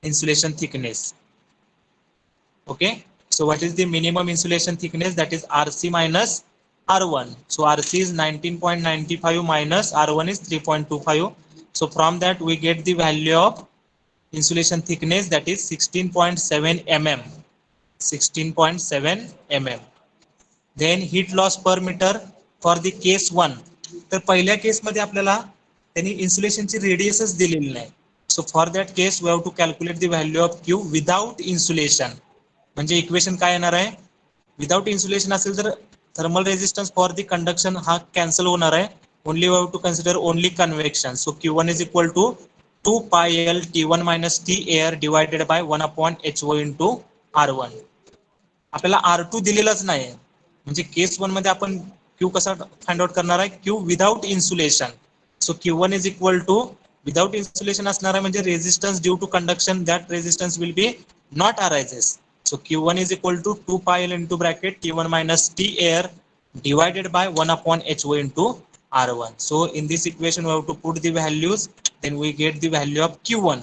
insulation thickness. Okay. So what is the minimum insulation thickness? That is RC minus R1. So RC is 19.95 minus R1 is 3.25. So from that we get the value of insulation thickness, that is 16.7 mm. 16.7 mm. Then heat loss per meter. For the case 1, तर पहिल्या केसमध्ये आपल्याला त्यांनी इन्सुलेशनची रेडियसच दिलेली नाही. So for that case we have to calculate the value of Q without insulation. म्हणजे equation काय येणार आहे, विदाउट इन्सुलेशन असेल तर thermal resistance for the conduction हा कॅन्सल होणार आहे. Only we have to consider only convection. So Q1 is equal to 2 pi L T1 minus T air divided by 1 upon HO into R1. आपल्याला R2 दिलेलाच नाही, म्हणजे case 1 मध्ये आपण Q कसा find out करणार आहे, Q without insulation. So Q1 is equal to without insulation असणार आहे म्हणजे resistance due to conduction, that resistance will be not arises. So Q1 is equal to 2 pi L into bracket T1 minus T air divided by 1 upon HO into R1. So in this equation we have to put the values, then we get the value of Q1.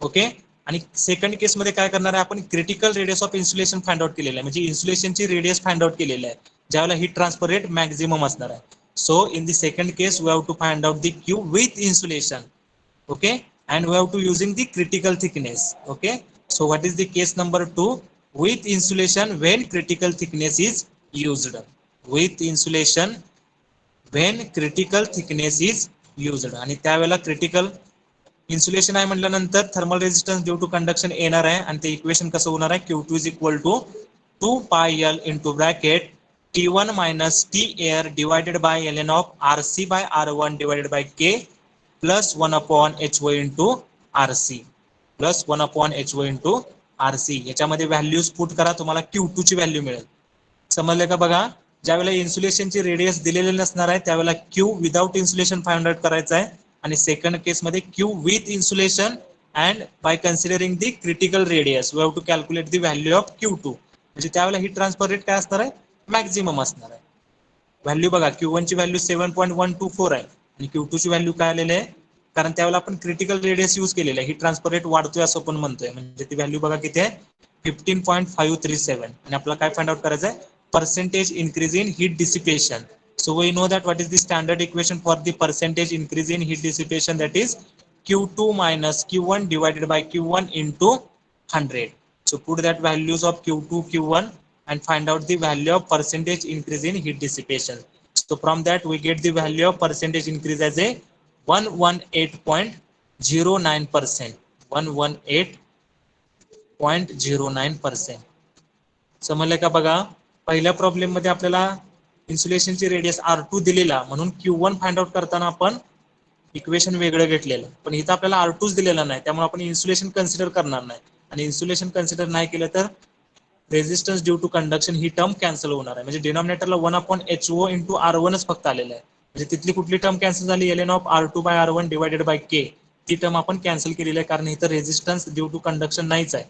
Okay. आणि second case मध्ये काय करणार आहे आपण, critical radius of insulation find out केलेलं आहे, म्हणजे इन्सुलेशनची radius find out केलेलं आहे ज्यावेळेला हीट ट्रान्सफर रेट मॅक्झिमम असणार आहे. So in the second case we have to find out the Q with insulation. Okay, and we have to using the critical thickness. Okay, so what is the case number 2, with insulation when critical thickness is used. With insulation when critical thickness is used. आणि त्यावेळेला critical insulation आहे म्हटल्यानंतर thermal resistance due to conduction येणार आहे आणि ते equation कसं होणार आहे, Q2 is equal to 2 pi L into bracket T1 minus T air divided by ln of RC by R1 divided by K plus 1 upon HO into RC plus 1 upon HO into RC. याच्यामध्ये values put करा, तुम्हाला Q2 ची value मिळेल. समजले का बघा, ज्यावेळेला इन्सुलेशनची radius दिलेली नसणार आहे त्यावेळेला Q without insulation find out करायचं आहे, आणि सेकंड केस मध्ये Q with insulation and by considering the critical radius we have to calculate the value of Q2. म्हणजे त्यावेळेला हीट ट्रान्सफर रेट काय असणार आहे, मॅक्झिमम असणार आहे. व्हॅल्यू बघा, Q1 ची व्हॅल्यू 7.124 आहे आणि Q2 ची व्हॅल्यू काय आलेली आहे, कारण त्यावेळेला आपण क्रिटिकल रेडियस यूज केलेला आहे, हीट ट्रान्सफर रेट वाढतोय असं पण म्हणतोय, म्हणजे ती व्हॅल्यू बघा किती आहे 15.537. आणि आपल्याला काय फाइंड आउट करायचं आहे, percentage increase in heat dissipation. So we know that what is the standard equation for the percentage increase in heat dissipation, that is Q2 minus Q1 divided by Q1 into 100. So put that values of Q2, Q1 and find out the value of percentage increase in heat dissipation. So from that we get the value of percentage increase as a 118.09%. 118.09%. समजलं का बघा, पहिल्या problem मध्ये आपल्याला इन्सुलेशनची radius R2 दिलेला म्हणून Q1 find out करताना आपण इक्वेशन वेगळं घेतलेलं, पण इथं आपल्याला R2 दिलेला नाही त्यामुळे आपण इन्सुलेशन कन्सिडर करणार नाही, आणि इन्सुलेशन कन्सिडर नाही केलं तर रेजिस्टन्स ड्यू टू कंडक्शन ही टर्म कॅन्सल होणार आहे. म्हणजे डिनॉमिनेटरला 1 अपॉन HO इंटू R1च फक्त आलेलं आहे, म्हणजे तिथली कुठली टर्म कॅन्सल झाली, ln of R2 by R1 divided by K, ती टर्म आपण कॅन्सल केलेली आहे, कारण इथं रेजिस्टन्स ड्यू टू कंडक्शन नाहीच आहे,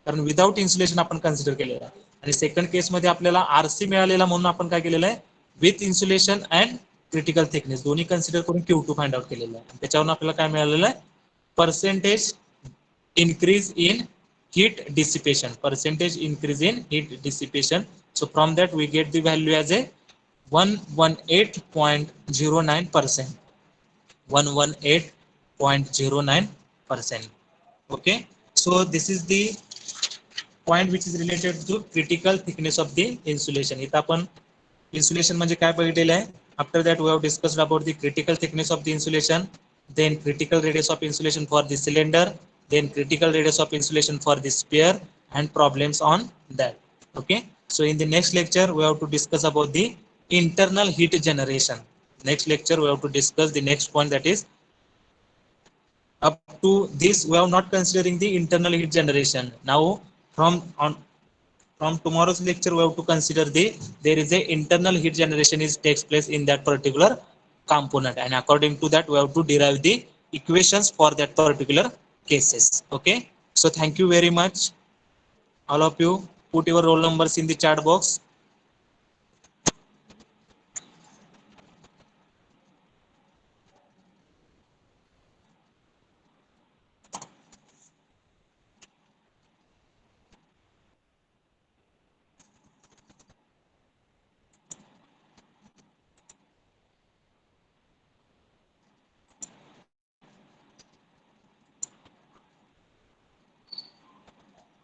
कारण विदाउट इन्सुलेशन आपण कन्सिडर केलेलं आहे. आणि सेकंड केस मध्ये आपल्याला RC मिळालेला म्हणून आपण काय केलेलं आहे, with insulation and critical thickness दोन्ही कन्सिडर करून Q2 फाइंड आउट केलेलं आहे. त्याच्यावरून आपल्याला काय मिळालेलं आहे, percentage increase in heat dissipation, percentage increase in heat dissipation. So from that we get the value as a 118.09%. 118.09%. Okay, so this is the point which is related to critical thickness of the insulation. इथं आपण insulation म्हणजे काय बघितलेलं आहे. After that we have discussed about the critical thickness of the insulation, then critical radius of insulation for the cylinder, then critical radius of insulation for the sphere and problems on that. Okay, so in the next lecture we have to discuss about the internal heat generation. Next lecture we have to discuss the next point, that is up to this we have not considering the internal heat generation. Now from tomorrow's lecture we have to consider there is a internal heat generation is takes place in that particular component, and according to that we have to derive the equations for that particular cases. Okay, so thank you very much all of you. Put your roll numbers in the chat box.